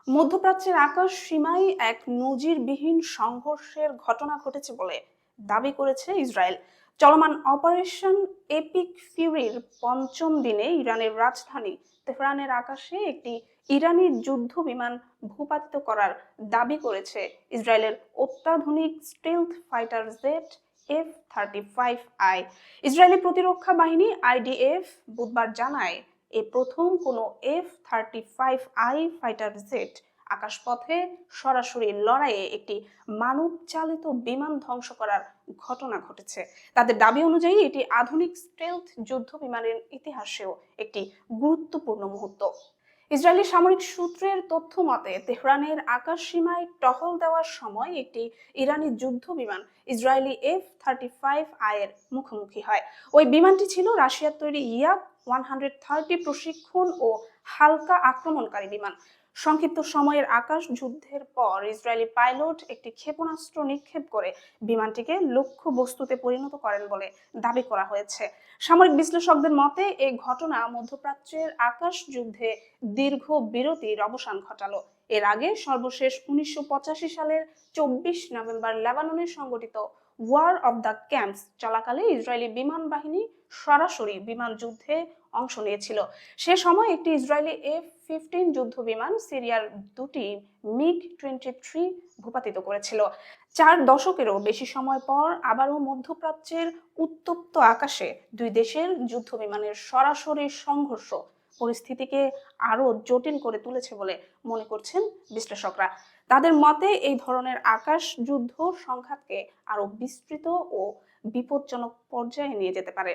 মধ্যপ্রাচ্যের আকাশ সীমায় এক নজিরবিহীন সংঘর্ষের ঘটনা ঘটেছে বলে দাবি করেছে ইসরায়েল। চলমান অপারেশন এপিক ফিউরির পঞ্চম দিনে ইরানের রাজধানী তেহরানের আকাশে একটি ইরানি যুদ্ধ বিমান ভূপাতিত করার দাবি করেছে ইসরায়েলের অত্যাধুনিক stealth fighter jet F-35I। Israeli প্রতিরক্ষা বাহিনী IDF বুধবার জানায় এ প্রথম কোনো F-35I ফাইটার জেট আকাশপথে সরাসরি লড়াইয়ে একটি মানব চালিত বিমান ধ্বংস করার ঘটনা ঘটেছে। তাদের দাবি অনুযায়ী এটি আধুনিক স্টেলথ যুদ্ধ বিমানের ইতিহাসেও একটি গুরুত্বপূর্ণ মুহূর্ত। ইসরায়েলি সামরিক সূত্রের তথ্য মতে তেহরানের আকাশ সীমায় টহল দেওয়ার সময় একটি ইরানি যুদ্ধ বিমান ইসরায়েলি F-35I এর মুখোমুখি হয়। ওই বিমানটি ছিল রাশিয়ার তৈরি Yak-130 প্রশিক্ষণ ও হালকা আক্রমণকারী বিমান। সংক্ষিপ্ত সময়ের আকাশ যুদ্ধের পর ইসরায়েলি পাইলট একটি ক্ষেপণাস্ত্র নিক্ষেপ করে বিমানটিকে লক্ষ্য বস্তুতে পরিণত করেন বলে দাবি করা হয়েছে। সামরিক বিশ্লেষকদের মতে এই ঘটনা মধ্যপ্রাচ্যের আকাশ যুদ্ধে দীর্ঘ বিরতির অবসান ঘটালো। এর আগে সর্বশেষ 1985 সালের 24 নভেম্বর লেবাননে সংগঠিত ওয়ার অব দ্য ক্যাম্পস চলাকালে ইসরায়েলি বিমান বাহিনী সরাসরি বিমান যুদ্ধে অংশ নিয়েছিল। সে সময় একটি ইসরায়েলি F-15 যুদ্ধ বিমান সিরিয়ার দুটি MiG-23 ভূপাতিত করেছিল। 4 দশকেরও বেশি সময় পর আবারও মধ্যপ্রাচ্যের উত্তপ্ত আকাশে দুই দেশের যুদ্ধ বিমানের সরাসরি সংঘর্ষ পরিস্থিতিকে আরো জটিল করে তুলেছে বলে মনে করছেন বিশ্লেষকরা। তাদের মতে এই ধরনের আকাশ যুদ্ধ সংঘাতকে আরো বিস্তৃত ও বিপজ্জনক পর্যায়ে নিয়ে যেতে পারে।